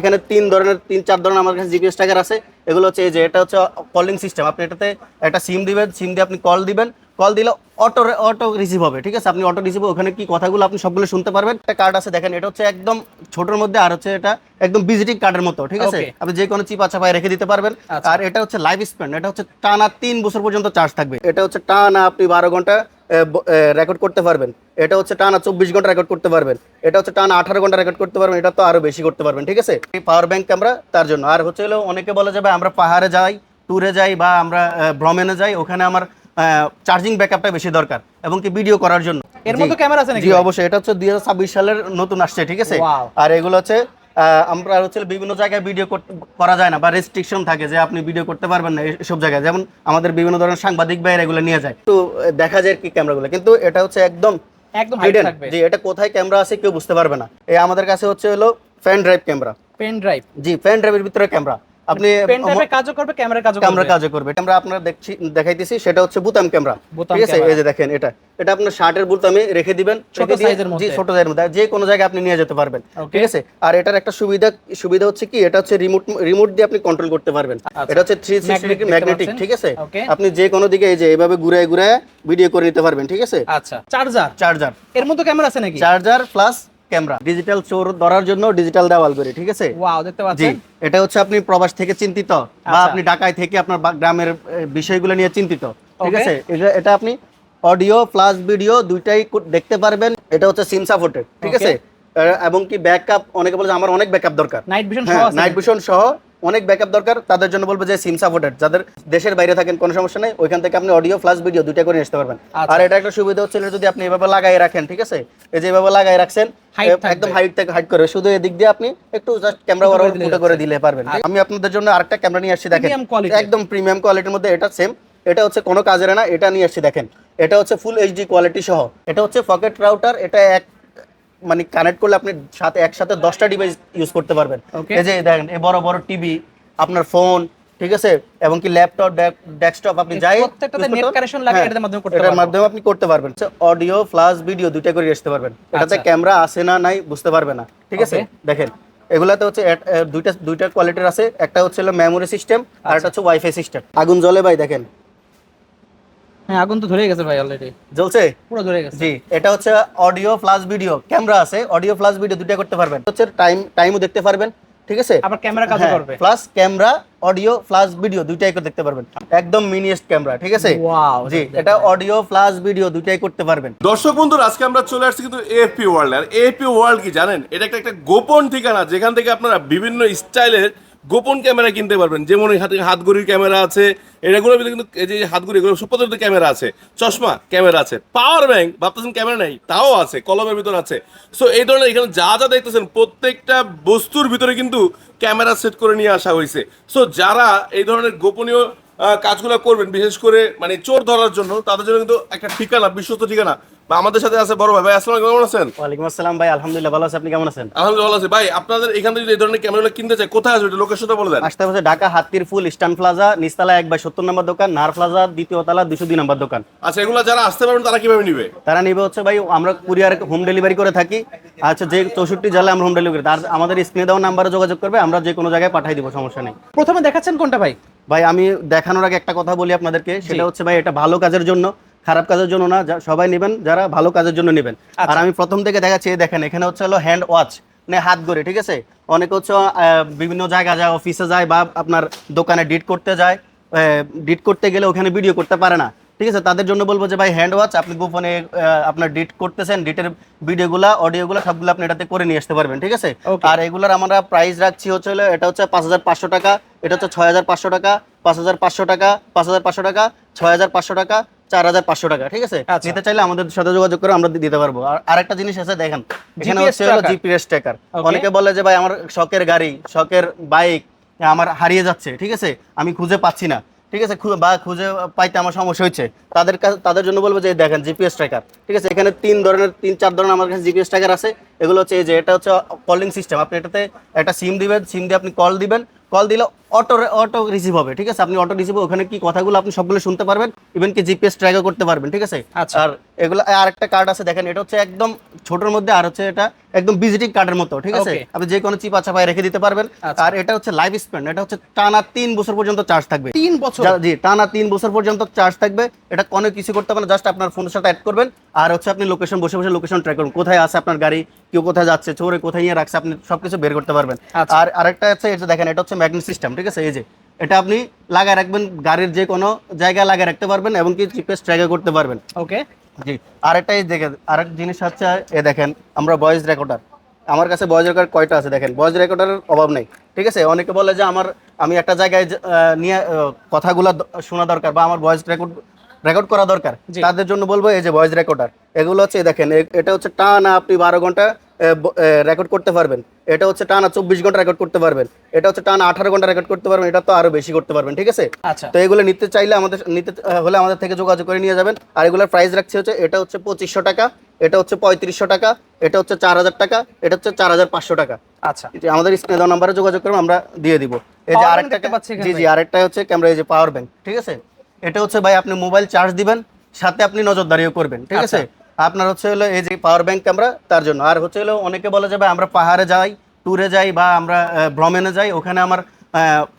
এখানে তিন চার ধরনের আমার কাছে জিপিএস ট্র্যাকার আছে। এগুলো হচ্ছে এই যে এটা হচ্ছে কলিং সিস্টেম। আপনি এটাতে একটা সিম দিবেন, সিম দিয়ে আপনি কল দিবেন, কল দিলে অটো রিসিভ হবে। ঠিক আছে, আপনি অটো রিসিভ ওখানে কি কথাগুলো আপনি সবগুলো শুনতে পারবেন। একটা কার্ড আছে দেখেন, এটা হচ্ছে একদম ছোটোর মধ্যে, আর হচ্ছে এটা একদম ভিজিটিং কার্ডের মতো। ঠিক আছে, আপনি যে কোনো চিপা চাপায় রেখে দিতে পারবেন। আর এটা হচ্ছে লাইফ স্প্যান, এটা হচ্ছে টানা 3 বছর পর্যন্ত চার্জ থাকবে। এটা হচ্ছে টানা আপনি 12 ঘন্টা রেকর্ড করতে পারবেন। এটা হচ্ছে টানা 24 ঘন্টা রেকর্ড করতে পারবেন। এটা হচ্ছে টানা 18 ঘন্টা রেকর্ড করতে পারবেন। এটা তো আরো বেশি করতে পারবেন। ঠিক আছে, এই পাওয়ার ব্যাংক ক্যামেরা তার জন্য। আর হচ্ছে হলো অনেকে বলে যাবে আমরা পাহাড়ে যাই, ট্যুরে যাই বা আমরা ভ্রমণে যাই, ওখানে আমার চার্জিং ব্যাকআপটা বেশি দরকার এবং কি ভিডিও করার জন্য। এর মধ্যে ক্যামেরা আছে নাকি? জি অবশ্যই, এটা হচ্ছে 2026 সালের নতুন আসছে। ঠিক আছে, আর এগুলো হচ্ছে আমরা হচ্ছে বিভিন্ন জায়গায় ভিডিও করা যায় না বা রেস্ট্রিকশন থাকে যে আপনি ভিডিও করতে পারবেন না এসব জায়গায়, যেমন আমাদের বিভিন্ন ধরনের সাংবাদিক ভাইয়েরা এগুলো নিয়ে যায়, তো দেখা যায় কি ক্যামেরাগুলো, কিন্তু এটা হচ্ছে একদম হাইড থাকবে। জি, এটা কোথায় ক্যামেরা আছে কেউ বুঝতে পারবে না। এই আমাদের কাছে হচ্ছে হলো pen drive camera. Pen drive? জি, পেন ড্রাইভের ভিতরে ক্যামেরা। আপনি পেন ড্রাইভে কাজও করবে, ক্যামেরা কাজও করবে। আমরা আপনারা দেখাইতেছি, সেটা হচ্ছে বুতাম ক্যামেরা। ঠিক আছে, এই যে দেখেন, এটা আপনার শার্টের বুতামে রেখে দিবেন, ছোট সাইজের মধ্যে। জি, ছোট সাইজের মধ্যে যে কোনো জায়গায় আপনি নিয়ে যেতে পারবেন। ঠিক আছে, আর এটার একটা সুবিধা হচ্ছে কি, এটা হচ্ছে রিমোট দিয়ে আপনি কন্ট্রোল করতে পারবেন। এটা হচ্ছে 360 ডিগ্রি ম্যাগনেটিক। ঠিক আছে, আপনি যে কোনো দিকে এই যে এইভাবে ঘুরে ভিডিও করে নিতে পারবেন। ঠিক আছে, আচ্ছা, চার্জার এর মধ্যে ক্যামেরা আছে নাকি? চার্জার প্লাস ক্যামেরা, ডিজিটাল চোর ধরার জন্য ডিজিটাল দেওয়াল করে। ঠিক আছে, ওয়াও, দেখতে পাচ্ছেন। জি, এটা হচ্ছে আপনি প্রবাস থেকে চিন্তিত বা আপনি ঢাকায় থেকে আপনার গ্রামের বিষয়গুলো নিয়ে চিন্তিত। ঠিক আছে, এটা আপনি অডিও প্লাস ভিডিও দুইটাই দেখতে পারবেন। এটা হচ্ছে সিম সাপোর্টেড। ঠিক আছে, এবং কি ব্যাকআপ, অনেকে বলে আমার অনেক ব্যাকআপ দরকার, নাইট ভিশন সহ অনেক ব্যাকআপ দরকার, তাদের জন্য বলবো যে সিম সাপোর্টেড। যাদের দেশের বাইরে থাকেন কোনো সমস্যা নেই, ওইখান থেকে আপনি অডিও প্লাস ভিডিও দুইটা করে আসতে পারবেন। আর এটা একটা সুবিধা হচ্ছে যদি আপনি এভাবে লাগাই রাখেন, ঠিক আছে, এই যে এভাবে লাগাই রাখছেন, একদম হাইট করে, শুধু এদিক দিয়ে আপনি একটু জাস্ট ক্যামেরা বরাবর ফুটো করে দিলে পারবেন। আমি আপনাদের জন্য আরেকটা ক্যামেরা নিয়ে আসছি, দেখেন একদম প্রিমিয়াম কোয়ালিটির মধ্যে। এটা সেম, এটা হচ্ছে কোনো কাজের না, এটা নিয়ে আসছি দেখেন। এটা হচ্ছে ফুল এইচডি কোয়ালিটি সহ। এটা হচ্ছে পকেট রাউটার। এটা মানে কানেক্ট করলে আপনি একসাথে 10টা ডিভাইস ইউজ করতে পারবেন। এই যে দেখেন, এই বড় বড় টিভি, আপনার ফোন, ঠিক আছে, এবং কি ল্যাপটপ, ডেস্কটপ, আপনি যাই প্রত্যেকটাতে নেট কানেকশন লাগে, এটার মাধ্যমে করতে পারবেন। এটার মাধ্যমে আপনি করতে পারবেন। অডিও প্লাস ভিডিও দুইটা করে আসতে পারবেন। এটাতে ক্যামেরা আছে না নাই বুঝতে পারবে না। ঠিক আছে, দেখেন এগুলাতে হচ্ছে দুইটা কোয়ালিটির আছে। একটা হচ্ছে মেমোরি সিস্টেম, আর একটা হচ্ছে ওয়াইফাই সিস্টেম। আগুন জ্বলে ভাই, দেখেন। হ্যাঁ, আগুন তো ধরে গেছে ভাই, অলরেডি জ্বলছে, পুরো ধরে গেছে। জি, এটা হচ্ছে অডিও প্লাস ভিডিও ক্যামেরা আছে, অডিও প্লাস ভিডিও দুইটা করতে পারবেন। হচ্ছে টাইমও দেখতে পারবেন। ঠিক আছে, আবার ক্যামেরা কাজও করবে, plus camera, audio plus video দুইটাই করে দেখতে পারবেন। একদম মিনিয়েস্ট ক্যামেরা। ঠিক আছে, ওয়াও, জি, এটা অডিও প্লাস ভিডিও দুইটাই করতে পারবেন। দর্শক বন্ধুরা, আজকে আমরা চলে আসছি কিন্তু এএফপি ওয়ার্ল্ড। আর এএফপি ওয়ার্ল্ড কি জানেন? এটা একটা গোপন ঠিকানা, যেখান থেকে আপনারা বিভিন্ন স্টাইলের গোপন ক্যামেরা কিনতে পারবেন। যেমন হাতঘড়ির ক্যামেরা আছে, এগুলোর ভিতরে কিন্তু এই যে হাতঘড়ি, এগুলো সব পদ্ধতিতে ক্যামেরা আছে, চশমা ক্যামেরা আছে, পাওয়ার ব্যাংক ভাবতেছেন ক্যামেরা নেই, তাও আছে, কলমের ভিতর আছে। সো এই ধরনের এখানে যা যা দেখতেছেন প্রত্যেকটা বস্তুর ভিতরে কিন্তু ক্যামেরা সেট করে নিয়ে আসা হয়েছে। সো যারা এই ধরনের গোপনীয় কাজগুলো করবেন, বিশেষ করে মানে চোর ধরার জন্য, তাদের জন্য কিন্তু একটা ঠিকানা, বিশ্বস্ত ঠিকানা। বা আমাদের সাথে আছে বড় ভাই। ভাই আসসালামু আলাইকুম, কেমন আছেন? ওয়ালাইকুম আসসালাম ভাই, আলহামদুলিল্লাহ ভালো আছি, আপনি কেমন আছেন? আলহামদুলিল্লাহ ভালো আছি। ভাই, আপনাদের এখান থেকে যদি এই ধরনের ক্যামেরাগুলো কিনতে চাই, কোথায় আসবে, এটা লোকেশনটা বলে দেন। আসতে হবে ঢাকা হাতির ফুল ইস্টার্ন প্লাজা, নিচতলা 1/70 নম্বর দোকান, নার প্লাজা দ্বিতীয় তলা 202 নম্বর দোকান। আচ্ছা, এগুলো যারা আসতে পারবেন তারা কিভাবে নিবে? তারা নিবে হচ্ছে ভাই, আমরা কুরিয়ার হোম ডেলিভারি করে থাকি। আচ্ছা, যে 64 জেলায় আমরা হোম ডেলিভারি, তার আমাদের স্ক্রিনে দেওয়া নাম্বারে যোগাযোগ করবে, আমরা যে কোনো জায়গায় পাঠিয়ে দিব, সমস্যা নেই। প্রথমে দেখাচ্ছেন কোনটা ভাই? ভাই আমি দেখানোর আগে একটা কথা বলি আপনাদেরকে, সেটা হচ্ছে ভাই এটা ভালো কাজের জন্য, খারাপ কাজের জন্য না। সবাই নেবেন যারা ভালো কাজের জন্য নেবেন। আর আমি প্রথম থেকে দেখাচ্ছি, দেখেন এখানে হচ্ছে হলো হ্যান্ড ওয়াচ, মানে হাত ধরে। ঠিক আছে, অনেকে হচ্ছে বিভিন্ন জায়গায় যায়, অফিসে যায় বা আপনার দোকানে ডিট করতে যায়, ডিট করতে গেলে ওখানে ভিডিও করতে পারে না। ঠিক আছে, তাদের জন্য বলবো যে ভাই হ্যান্ড ওয়াচ, আপনি গোপনে আপনার ডিট করতেছেন, ডিটের ভিডিওগুলো, অডিওগুলো সবগুলো আপনি এটাতে করে নিয়ে আসতে পারবেন। ঠিক আছে, আর এগুলোর আমরা প্রাইস রাখছি হচ্ছে হলো, এটা হচ্ছে 5500 টাকা, এটা হচ্ছে 6500 টাকা, 5500 টাকা, 5500 টাকা, 6500 টাকা, 4500 টাকা। ঠিক আছে, নিতে চাইলে আমাদের সাথে যোগাযোগ করে আমরা দিতে পারবো। আর আরেকটা জিনিস আছে, দেখেন এখানে হচ্ছে হলো জিপিএস ট্র্যাকার। অনেকে বলে যে ভাই আমার শখের গাড়ি, শখের বাইক আমার হারিয়ে যাচ্ছে, ঠিক আছে, আমি খুঁজে পাচ্ছি না, ঠিক আছে, বা খুঁজে পাইতে আমার সমস্যা হচ্ছে, তাদের জন্য বলবো যে দেখেন জিপিএস ট্র্যাকার। ঠিক আছে, এখানে তিন চার ধরনের আমার কাছে জিপিএস ট্র্যাকার আছে। এগুলো হচ্ছে এই যে এটা হচ্ছে কলিং সিস্টেম। আপনি এটাতে একটা সিম দিবেন, সিম দিয়ে আপনি কল দিবেন, কল দিলে অটো রিসিভ হবে, ঠিক আছে? আপনি অটো রিসিভ ওখানে কি কথাগুলো আপনি সবগুলো শুনতে পারবেন, ইভেন কি জিপিএস ট্র্যাকও করতে পারবেন, ঠিক আছে? আচ্ছা। আর এগুলো আরেকটা কার্ড আছে দেখেন, এটা হচ্ছে একদম ছোটর মধ্যে, আর হচ্ছে এটা একদম ভিজিটিং কার্ডের মতো, ঠিক আছে? Okay. আপনি যে কোনো চিপা চাপায় রেখে দিতে পারবেন। আচ্ছা। আর এটা হচ্ছে লাইফ স্প্যান, এটা হচ্ছে টানা 3 বছর পর্যন্ত চার্জ থাকবে। 3 বছর? জি, টানা 3 বছর পর্যন্ত চার্জ থাকবে। এটা কোনো কিছু করতে হবে না, জাস্ট আপনার ফোনের সাথে অ্যাড করবেন, আর হচ্ছে আপনি লোকেশন বসে বসে লোকেশন ট্র্যাক করুন, কোথায় আছে আপনার গাড়ি, কেউ কোথায় যাচ্ছে, চোরে কোথায় নিয়ে রাখছে, আপনি সবকিছু বের করতে পারবেন। আচ্ছা। আর আরেকটা আছে, এটা দেখেন, এটা হচ্ছে ম্যাগনেট সিস্টেম, ঠিক আছে? এই যে এটা আপনি লাগায় রাখবেন, গাড়ির যে কোনো জায়গায় লাগায় রাখতে পারবেন এবং কি জিপিএস ট্র্যাক করতে পারবেন। ওকে। জি, আরেকটা এই দেখেন, আরেক জিনিস হচ্ছে এ দেখেন, আমরা ভয়েস রেকর্ডার, আমার কাছে ভয়েস রেকর্ডার কয়টা আছে দেখেন, ভয়েস রেকর্ডারের অভাব নেই, ঠিক আছে? অনেকে বলে যে আমি একটা জায়গায় নিয়ে কথাগুলো শোনা দরকার বা আমার ভয়েস রেকর্ড করা দরকার, জি। তাদের জন্য বলবো এই যে ভয়েস রেকর্ডার, এগুলো হচ্ছে দেখেন, এটা হচ্ছে টানা আপনি 12 ঘন্টা রেকর্ড করতে পারবেন, এটা হচ্ছে টানা 24 ঘন্টা রেকর্ড করতে পারবেন, এটা হচ্ছে টানা 18 ঘন্টা রেকর্ড করতে পারবেন, এটা তো আরো বেশি করতে পারবেন, ঠিক আছে? আচ্ছা। তো এগুলো নিতে চাইলে নিতে হলে আমাদের থেকে যোগাযোগ করে নিয়ে যাবেন। আর এগুলোর প্রাইস রাখছে হচ্ছে, এটা হচ্ছে 2500 টাকা, এটা হচ্ছে 3500 টাকা, এটা হচ্ছে 4000 টাকা, এটা হচ্ছে 4500 টাকা। আচ্ছা। যে আমাদের স্ক্রিনে দেওয়া নাম্বারে যোগাযোগ করুন, আমরা দিয়ে দিব। এই যে Power bank আরেকটা, দেখতে পাচ্ছি এখানে জি জি, ভাই। আরেকটা হচ্ছে ক্যামেরা, এই যে পাওয়ার ব্যাংক, ঠিক আছে? এটা হচ্ছে ভাই আপনি মোবাইল চার্জ দিবেন, সাথে আপনি নজরদারিও করবেন, ঠিক আছে? আপনার হচ্ছে হলো এই যে পাওয়ার ব্যাংক ক্যামেরা, তার জন্য। আর হচ্ছে হলো অনেকে বলে যে ভাই আমরা পাহাড়ে যাই, ট্যুরে যাই, বা আমরা ভ্রমণে যাই, ওখানে আমার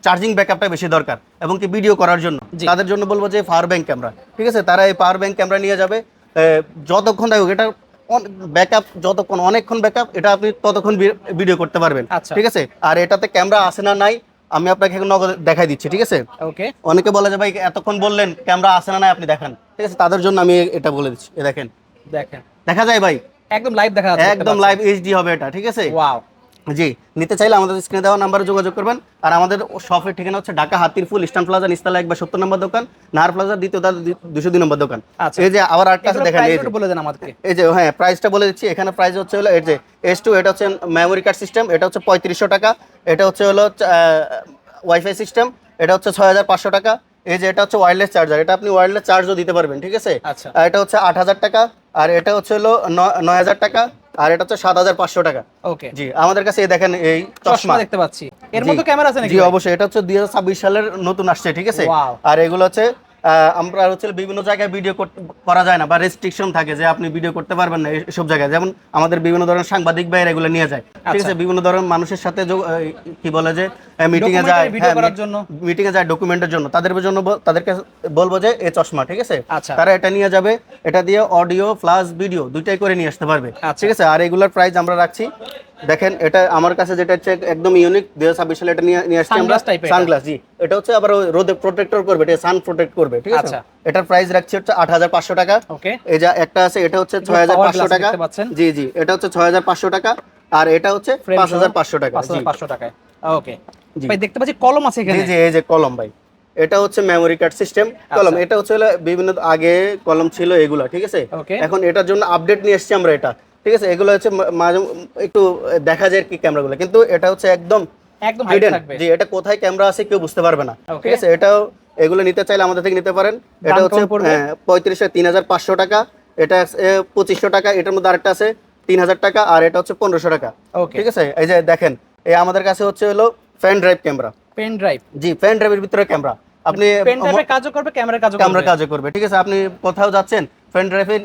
চার্জিং ব্যাকআপটা বেশি দরকার এবং কি ভিডিও করার জন্য, জি। তাদের জন্য বলবো যে পাওয়ার ব্যাংক ক্যামেরা, ঠিক আছে? তারা এই পাওয়ার ব্যাংক ক্যামেরা নিয়ে যাবে, যতক্ষণ থাকুক এটা ব্যাকআপ, যতক্ষণ অনেকক্ষণ ব্যাকআপ, এটা আপনি ততক্ষণ ভিডিও করতে পারবেন, আচ্ছা। ঠিক আছে? আর এটাতে ক্যামেরা আছে না নাই আমি আপনাকে এখন নগদ দেখাই দিচ্ছি, ঠিক আছে? ওকে। অনেকে বলে যে ভাই এতক্ষণ বললেন ক্যামেরা আছে না নাই আপনি দেখান, ঠিক আছে? তাদের জন্য আমি এটা বলে দিচ্ছি, এ দেখেন, দেখেন দেখা যায় ভাই, একদম লাইভ দেখা যাচ্ছে। একদম লাইভ এইচডি হবে এটা, ঠিক আছে? ওয়াও। জি, নিতে চাইলে আমাদের স্ক্রিনে দেওয়া নাম্বারে যোগাযোগ করবেন। আর আমাদের শপের ঠিকানা হচ্ছে ঢাকা হাতিরপুল ইস্টার্ন প্লাজা নিস্তালা 1/70 নম্বর দোকান, নাহার প্লাজা দ্বিতীয় 202 নম্বর দোকান। আচ্ছা। এই যে আবার আরেকটা আছে এগুলো দেখেন, price এই যে একটু বলে দেন আমাদেরকে। এই যে হ্যাঁ, প্রাইসটা বলে দিচ্ছি। এখানে প্রাইস হচ্ছে হলো এই যে S2, এটা হচ্ছে মেমোরি কার্ড সিস্টেম, এটা হচ্ছে 3500 টাকা, এটা হচ্ছে হলো ওয়াইফাই সিস্টেম, এটা হচ্ছে 6500 টাকা। এই যে এটা হচ্ছে ওয়্যারলেস চার্জার, এটা আপনি ওয়্যারলেস চার্জও দিতে পারবেন, ঠিক আছে? আচ্ছা। আর এটা হচ্ছে 8000 টাকা, আর এটা হচ্ছে হলো 9000 টাকা, আর এটা হচ্ছে 7500 টাকা। ওকে। জি, আমাদের কাছে এই দেখেন এই চশমা চশমা দেখতে পাচ্ছি, এর জি, মধ্যে ক্যামেরা আছে নাকি জি ভাই? অবশ্যই, এটা হচ্ছে 2026 সালের নতুন আসছে, ঠিক আছে? Wow. আর এগুলো হচ্ছে আমরা হচ্ছে বিভিন্ন জায়গায় ভিডিও করা যায় না, বা রেস্ট্রিকশন থাকে যে আপনি ভিডিও করতে পারবেন না এইসব জায়গায়, যেমন আমাদের বিভিন্ন ধরনের সাংবাদিক ভাইয়ের এগুলো নিয়ে যায়, ঠিক আছে? বিভিন্ন ধরনের মানুষের সাথে কি বলে যে মিটিং এ যায়, Documentary video করার জন্য। মিটিং এ যায় ডকুমেন্টের জন্য, তাদেরকে বলবো যে এই চশমা, ঠিক আছে? আচ্ছা। তারা এটা নিয়ে যাবে, এটা দিয়ে অডিও প্লাস ভিডিও দুইটাই করে নিয়ে আসতে পারবে, আচ্ছা। ঠিক আছে? আর এগুলোর প্রাইস আমরা রাখছি, দেখেন এটা আমার কাছে যেটা হচ্ছে একদম ইউনিক, 2026 সালে এটা নিয়ে আসছি আমরা, Sunglass type এর সানগ্লাস। জি, এটা হচ্ছে আবার ওই রোদে প্রোটেক্টর করবে, এটা সান প্রোটেক্ট করবে, ঠিক আছে? আচ্ছা। এটার প্রাইস রাখছি হচ্ছে 8500 টাকা। ওকে। এই যে একটা আছে, এটা হচ্ছে এগুলো power 6500 glass টাকা। দেখতে পাচ্ছেন। জি জি, এটা হচ্ছে 6500 টাকা, আর এটা হচ্ছে 5500 টাকা। জি 5500 টাকায়। ওকে। জি। ভাই দেখতে পাচ্ছি কলম আছে এখানে। জি জি, এই যে কলম ভাই, এটা হচ্ছে মেমোরি কার্ড সিস্টেম কলম। এটা হচ্ছে হলো বিভিন্ন আগে কলম ছিল এগুলা, ঠিক আছে? Okay. এখন এটার জন্য আপডেট নিয়ে এসেছি আমরা, এটা ঠিক আছে? এগুলো হচ্ছে মাঝে একটু দেখা যায় কি ক্যামেরাগুলো, কিন্তু এটা হচ্ছে একদম একদম হাইড hidden। থাকবে। জি, এটা কোথায় ক্যামেরা আছে কেউ বুঝতে পারবে না, Okay. ঠিক আছে? এটাও এগুলো নিতে চাইলে আমাদের থেকে নিতে পারেন। এটা দাম হচ্ছে কেমন পড়বে? 35,000 টাকা, এটা 2500 টাকা, এটার মধ্যে আরেকটা আছে 3000 টাকা, আর এটা হচ্ছে 1500 টাকা, Okay. ঠিক আছে? এই যে দেখেন, এই আমাদের কাছে হচ্ছে হলো pen drive camera. Pen drive. জি, ফ্যান ড্রাইভের ভিতরে ক্যামেরা, আপনি পেন ড্রাইভের কাজও করবে, ক্যামেরার কাজও ক্যামেরা করবে। কাজে করবে, ঠিক আছে? আপনি কোথাও যাচ্ছেন, ফ্যান ড্রাইভে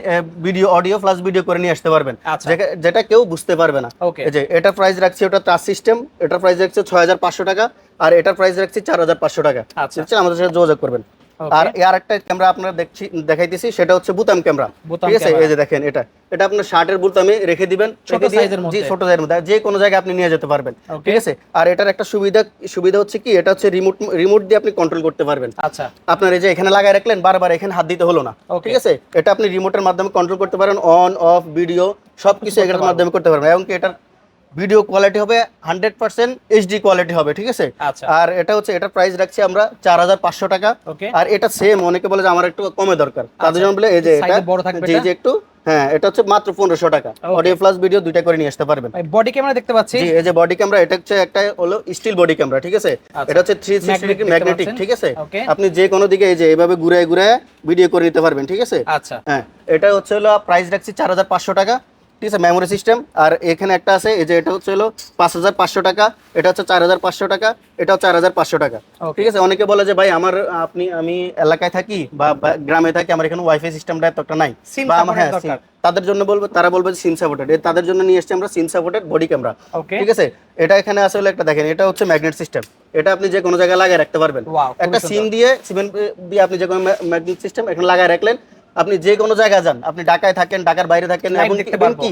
ভিডিও অডিও প্লাস ভিডিও করে নিয়ে আসতে পারবেন, আচ্ছা। যেটা কেউ বুঝতে পারবে না। Okay. এই যে এটা প্রাইস রাখছি, ওটা টাচ সিস্টেম, এটার প্রাইস রাখছে 6500 টাকা, আর এটার প্রাইস রাখছি 4500 টাকা। আচ্ছা। বুঝছেন? আমাদের সাথে যোগাযোগ করবেন। Okay. আর আর একটা ক্যামেরা আপনারা দেখাইতেছি, সেটা হচ্ছে বুতাম ক্যামেরা, বোতাম ঠিক আছে? ক্যামেরা। এই যে দেখেন, এটা আপনার শার্টের বুতামে রেখে দিবেন, ছোট রেখে দিয়ে- সাইজের মধ্যে। জি, ছোট সাইজের মধ্যে যে কোনো জায়গায় আপনি নিয়ে যেতে পারবেন, Okay. ঠিক আছে? আর এটার একটা সুবিধা হচ্ছে কি, এটা হচ্ছে রিমোট দিয়ে আপনি কন্ট্রোল করতে পারবেন। আচ্ছা। আপনার এই যে এখানে লাগায় রাখলেন, বারবার এখানে হাত দিতে হলো না, Okay. ঠিক আছে? এটা আপনি রিমোটের মাধ্যমে কন্ট্রোল করতে পারেন, অন অফ ভিডিও সবকিছু এটার মাধ্যমে করতে পারবেন, এবং কি এটার ভিডিও কোয়ালিটি হবে 100% এইচডি কোয়ালিটি হবে, ঠিক আছে? আচ্ছা। আর এটা হচ্ছে এটার প্রাইস রাখছি আমরা 4500 টাকা। Okay. আর এটা সেম, অনেকে বলে যে আমার একটু কমে দরকার, তাদের জন্য বলে এই যে এটা Size এ বড় থাকবে জি এটা? জি একটু, হ্যাঁ, এটা হচ্ছে মাত্র 1500 টাকা, Okay. অডিও প্লাস ভিডিও দুইটা করে নিয়ে আসতে পারবেন। ভাই বডি ক্যামেরা দেখতে পাচ্ছি। জি, এই যে বডি ক্যামেরা, এটা হচ্ছে একটা হলো স্টিল বডি ক্যামেরা, ঠিক আছে? আচ্ছা। এটা হচ্ছে 360 Magnetic ডিগ্রি দেখতে ম্যাগনেটিক, পাচ্ছেন। ঠিক আছে? Okay. আপনি যে কোনো দিকে এই যে এইভাবে ঘুরে ঘুরে ভিডিও করে নিতে পারবেন, ঠিক আছে? আচ্ছা। হ্যাঁ, এটা হচ্ছে হলো প্রাইস রাখছি 4500 টাকা। ঠিক আছে, মেমোরি সিস্টেম। আর এখানে একটা আছে, এই যে এটা হচ্ছে হলো 5500 টাকা, এটা হচ্ছে 4500 টাকা, এটাও 4500 টাকা। Okay. ঠিক আছে, অনেকে বলে যে ভাই আমি এলাকায় থাকি বা গ্রামে থাকি, আমার এখানে ওয়াইফাই সিস্টেমটা এতটা নাই, SIM বা support এর হ্যাঁ দরকার। তাদের জন্য বলবো, তারা বলবে সিম সাপোর্টেড, তাদের জন্য নিয়ে এসেছি আমরা SIM supported body camera. Okay. ঠিক আছে, এটা এখানে আসলে একটা দেখেন, এটা হচ্ছে ম্যাগনেট সিস্টেম, এটা আপনি যে কোনো জায়গায় লাগিয়ে রাখতে পারবেন। Wow, খুবই একটা সিম সুন্দর। দিয়ে আপনি যে কোনো ম্যাগনেট সিস্টেম এখানে লাগায় রাখলেন, আপনি যে কোনো জায়গায় যান, আপনি ঢাকায় থাকেন, ঢাকার বাইরে থাকেন, Live এবং দেখতে এবং পারবো। কি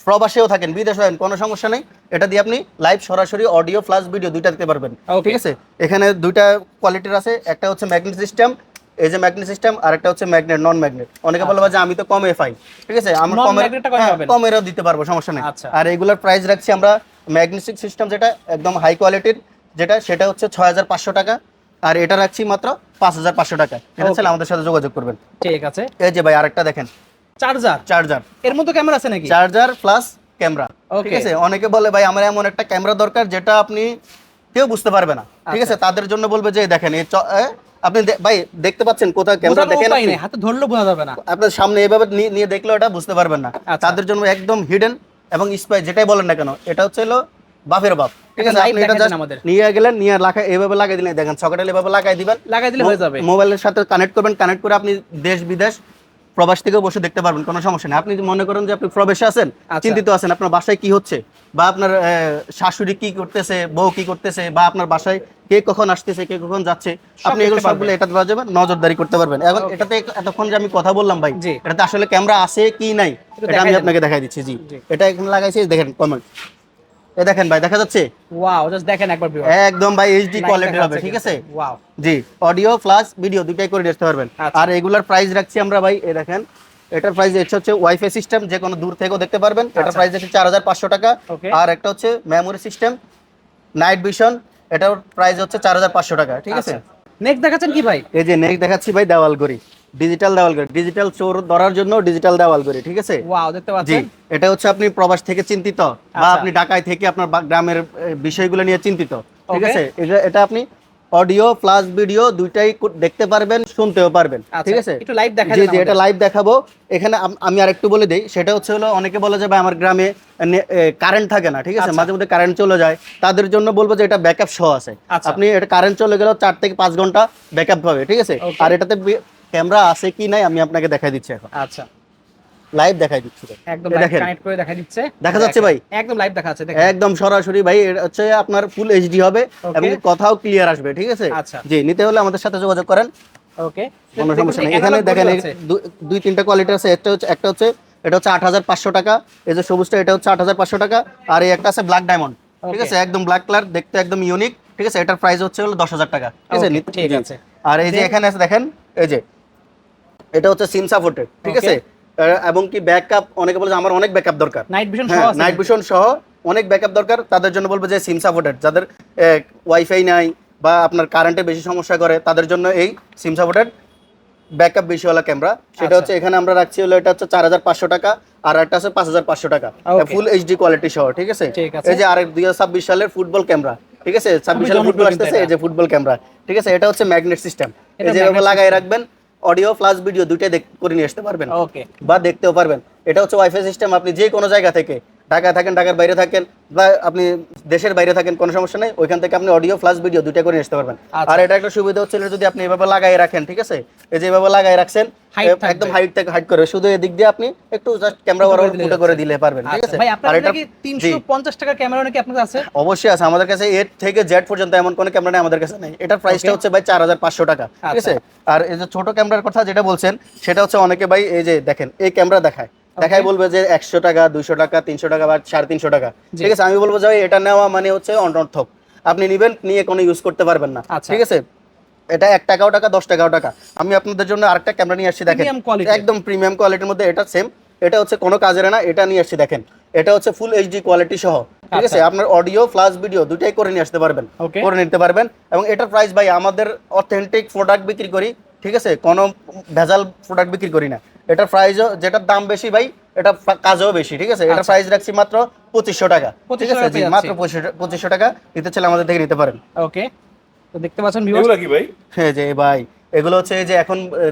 প্রবাসেও থাকেন, বিদেশে থাকেন, কোনো সমস্যা নেই, এটা দিয়ে আপনি লাইভ সরাসরি অডিও প্লাস ভিডিও দুইটা দিতে পারবেন। Okay. ঠিক আছে, এখানে দুইটা কোয়ালিটির আছে, একটা হচ্ছে ম্যাগনেট সিস্টেম, এই যে ম্যাগনেট সিস্টেম, আর একটা হচ্ছে ম্যাগনেট নন ম্যাগনেট। অনেকে বলবে যে আমি তো কমে পাই, ঠিক আছে, আমার Non কমের magnet টা কমে হ্যাঁ, পাবেন। কমেরও দিতে পারবো, সমস্যা নেই। আচ্ছা। আর এগুলোর প্রাইস রাখছি আমরা ম্যাগনেটিক সিস্টেম যেটা একদম হাই কোয়ালিটির, যেটা সেটা হচ্ছে 6500 টাকা, আর এটা রাখছি মাত্র 5500 টাকা। এটা Okay. চাইলে আমাদের সাথে যোগাযোগ করবেন। ঠিক আছে। এই যে ভাই আরেকটা দেখেন, চার্জার, চার্জার, এর মধ্যে ক্যামেরা আছে নাকি? Charger plus camera. ঠিক Okay. আছে, অনেকে বলে ভাই আমার এমন একটা ক্যামেরা দরকার যেটা আপনি কেউ বুঝতে পারবে না। ঠিক আছে, তাদের জন্য বলবে যে দেখেন আপনি ভাই দেখতে পাচ্ছেন কোথাও ক্যামেরা বোঝানোর দেখেন উপায় আপনি? নেই, হাতে ধরলেও বোঝা যাবে না। আপনার সামনে এভাবে নিয়ে দেখলে ওটা বুঝতে পারবেন না। আচ্ছা। তাদের জন্য একদম হিডেন এবং স্পাই যেটাই বলেন না কেন, এটা হচ্ছে হলো বাফের বাপ। ঠিক আছে, live আপনি এটা দেখাই দেন just আমাদের। নিয়ে গেলেন, নিয়ে এভাবে লাগাই দিলেন, দেখেন সকেটে এভাবে লাগাই দিবেন, লাগাই দিলে হয়ে যাবে। মোবাইলের সাথে কানেক্ট করবেন, কানেক্ট করে আপনি দেশ বিদেশ প্রবাস থেকেও বসে দেখতে পারবেন, কোনো সমস্যা নেই। আপনি যদি মনে করেন যে আপনি প্রবাসে আছেন, আচ্ছা। চিন্তিত আছেন আপনার বাসায় কি হচ্ছে, বা আপনার শাশুড়ি কি করতেছে, বউ কি করতেছে, বা আপনার বাসায় কে কখন আসতেছে, কে কখন যাচ্ছে, আপনি এগুলো দেখতে সবগুলো এটা দেওয়া যাবে, নজরদারি করতে পারবেন। এখন এটাতে এতক্ষণ যে আমি কথা বললাম ভাই, জি। এটাতে আসলে ক্যামেরা আছে কি নাই একটু এটা আমি দেখাই দেন। আপনাকে দেখাই দিচ্ছি। জি, জি। এটা এখানে লাগাইছি, দেখেন কমেন্ট, এ দেখেন ভাই, দেখা যাচ্ছে ওয়াও, জাস্ট দেখেন একবার ভিউয়ার। একদম ভাই এইচডি কোয়ালিটির হবে। ঠিক আছে, ওয়াও। জি, অডিও প্লাস ভিডিও দুটাই করে নিতে পারবেন। আচ্ছা। আর এগুলার প্রাইস রাখছি আমরা ভাই, এই দেখেন এটার প্রাইস হচ্ছে ওয়াইফাই সিস্টেম, যে কোনো দূর থেকেও দেখতে পারবেন, এটার আচ্ছা। প্রাইস হচ্ছে 4500 টাকা। Okay. আর একটা হচ্ছে মেমোরি সিস্টেম নাইট ভিশন, এটার প্রাইস হচ্ছে 4500 টাকা। ঠিক আছে, নেক্সট দেখাচ্ছেন কি ভাই? এই যে নেক্সট দেখাচ্ছি ভাই দেওয়াল ঘড়ি, ডিজিটাল দেওয়াল ঘড়ি, ডিজিটাল চোর ধরার জন্য ডিজিটাল দেওয়াল ঘড়ি। ঠিক আছে, ওয়াও, দেখতে জি, পাচ্ছেন? এটা হচ্ছে আপনি প্রবাস থেকে চিন্তিত, বা আচ্ছা। আপনি ঢাকায় থেকে আপনার গ্রামের বিষয়গুলো নিয়ে চিন্তিত। ঠিক Okay. আছে, এটা আপনি অডিও প্লাস ভিডিও দুইটাই দেখতে পারবেন, শুনতেও পারবেন। আচ্ছা, ঠিক আছে, একটু live দেখাই জি দেন জি, এটা আমাদের। লাইভ দেখাবো। এখানে আমি আর একটু বলে দেই, সেটা হচ্ছে হলো অনেকে বলে যে ভাই আমার গ্রামে কারেন্ট থাকে না। ঠিক আছে, আচ্ছা। মাঝে মধ্যে কারেন্ট চলে যায়, তাদের জন্য বলবো যে এটা ব্যাকআপ সহ আছে। আচ্ছা। আপনি এটা কারেন্ট চলে গেলেও 4 থেকে 5 ঘন্টা ব্যাকআপ পাবে। ঠিক আছে, Okay. আর এটাতে ক্যামেরা আছে কি নাই আমি আপনাকে দেখাই দিচ্ছি, এখন আচ্ছা, লাইভ দেখাই দিচ্ছি। একদম এই লাইভ দেখেন, কানেক্ট করে দেখা দিচ্ছে। দেখা যাচ্ছে ভাই? একদম লাইভ দেখা যাচ্ছে, দেখেন। একদম সরাসরি ভাই, এটা হচ্ছে আপনার ফুল এইচডি হবে Okay. এবং কথাও ক্লিয়ার আসবে। ঠিক আছে, আচ্ছা। জি, নিতে হলে আমাদের সাথে যোগাযোগ করেন, ওকে, কোনো সমস্যা নেই। এখানে দেখেন দুই তিনটা কোয়ালিটি আছে, একটা হচ্ছে এটা হচ্ছে 8500 টাকা, এই যে সবুজটা এটা হচ্ছে 8500 টাকা, আর এই একটা আছে ব্ল্যাক ডায়মন্ড। ঠিক Okay. আছে, একদম ব্ল্যাক কালার, দেখতে একদম ইউনিক। ঠিক আছে, এটার প্রাইস হচ্ছে হলো 10000 টাকা। ঠিক আছে, Okay, ঠিক জি। আছে। আর এই যে Then- এখানে আছে দেখেন, এই যে এটা হচ্ছে সিম সাপোর্টেড। ঠিক Okay. আছে, এবং কি ব্যাকআপ, অনেকে বলে যে আমার অনেক ব্যাকআপ দরকার, নাইট ভিশন সহ হ্যাঁ, আছে নাইট কিন্তু। ভিশন সহ অনেক ব্যাকআপ দরকার, তাদের জন্য বলবো যে সিম সাপোর্টেড, যাদের ওয়াইফাই নাই বা আপনার কারেন্টে বেশি সমস্যা করে, তাদের জন্য এই সিম সাপোর্টেড ব্যাকআপ বেশিওয়ালা ক্যামেরা। সেটা আচ্ছা। হচ্ছে এখানে আমরা রাখছি হলো, এটা হচ্ছে 4500 টাকা, আর একটা আছে 5500 টাকা, Okay. ফুল এইচডি কোয়ালিটি সহ। ঠিক আছে, ঠিক আছে। এই যে আরেক 2026 সালের ফুটবল ক্যামেরা। ঠিক আছে, 26 সালে জনপ্রিয় ফুটবল কিন্তু আসতেছে, এটা। এই যে ফুটবল ক্যামেরা। ঠিক আছে, এটা হচ্ছে ম্যাগনেট সিস্টেম, এটা এই যে এভাবে magnet লাগাই system। রাখবেন, অডিও প্লাস ভিডিও দুইটাই করে নিয়ে আসতে পারবেন, ওকে, বা দেখতেও পারবেন। এটা হচ্ছে ওয়াইফাই সিস্টেম, আপনি যে কোনো জায়গা থেকে, ঢাকায় থাকেন, ঢাকার বাইরে থাকেন, বা আপনি দেশের বাইরে থাকেন, কোনো সমস্যা নেই, ওইখান থেকে আপনি অডিও প্লাস ভিডিও দুইটা করে নিয়ে আসতে পারবেন। আচ্ছা। আর এটা একটা সুবিধা হচ্ছে, যদি আপনি এভাবে লাগাই রাখেন, ঠিক আছে, এই যে এভাবে লাগাই রাখছেন, Height থাকবে। একদম হাইট থেকে হাইট করে, শুধু এদিক দিয়ে আপনি একটু জাস্ট ক্যামেরা বরাবর ফুটো করে দিলে পারবেন। ঠিক আচ্ছা আছে, ভাই, আপনার আর এটা নাকি 350 টাকার ক্যামেরা নাকি আপনার আছে? অবশ্যই আছে আমাদের কাছে, এর থেকে জেড পর্যন্ত এমন কোনো ক্যামেরা নেই আমাদের কাছে নেই। এটার প্রাইসটা Okay. হচ্ছে ভাই 4500 টাকা। ঠিক আচ্ছা। আছে, আর এই যে ছোট ক্যামেরার কথা যেটা বলছেন, সেটা হচ্ছে অনেকে ভাই এই যে দেখেন এই ক্যামেরা দেখায় বলবে যে 100 টাকা, 200 টাকা, 300 টাকা বা 350 টাকা। জি। ঠিক আছে, আমি বলবো যে ভাই এটা নেওয়া মানে হচ্ছে অনর্থক, আপনি নিবেন, নিয়ে কোনো ইউজ করতে পারবেন না। আচ্ছা। ঠিক আছে, এটা 1 টাকাও টাকা, 10 টাকাও টাকা। আমি আপনাদের জন্য আরেকটা ক্যামেরা নিয়ে আসছি, দেখেন Premium quality। একদম প্রিমিয়াম কোয়ালিটির মধ্যে, এটা সেম, এটা হচ্ছে কোনো কাজের না, এটা নিয়ে আসছি দেখেন, এটা হচ্ছে ফুল এইচডি কোয়ালিটি সহ। ঠিক আছে, আচ্ছা। আপনার অডিও প্লাস ভিডিও দুটাই করে নিয়ে আসতে পারবেন, Okay. করে নিতে পারবেন। এবং এটার প্রাইস ভাই, আমাদের অথেন্টিক প্রোডাক্ট বিক্রি করি, ঠিক আছে, কোনো ভেজাল প্রোডাক্ট বিক্রি করি না। এটার প্রাইসও, যেটার দাম বেশি ভাই, এটা কাজও বেশি। ঠিক আছে, এটার আচ্ছা। প্রাইস রাখছি মাত্র 2500 টাকা। ঠিক 2500 আছে, জি, টাকা মাত্র যাচ্ছে। 2500 টাকা, নিতে চাইলে আমাদের থেকে নিতে পারেন। ওকে, তো দেখতে পাচ্ছেন ভিউয়ার্স, এগুলা কি ভাই? হ্যাঁ যে ভাই, এগুলো হচ্ছে এই যে এখন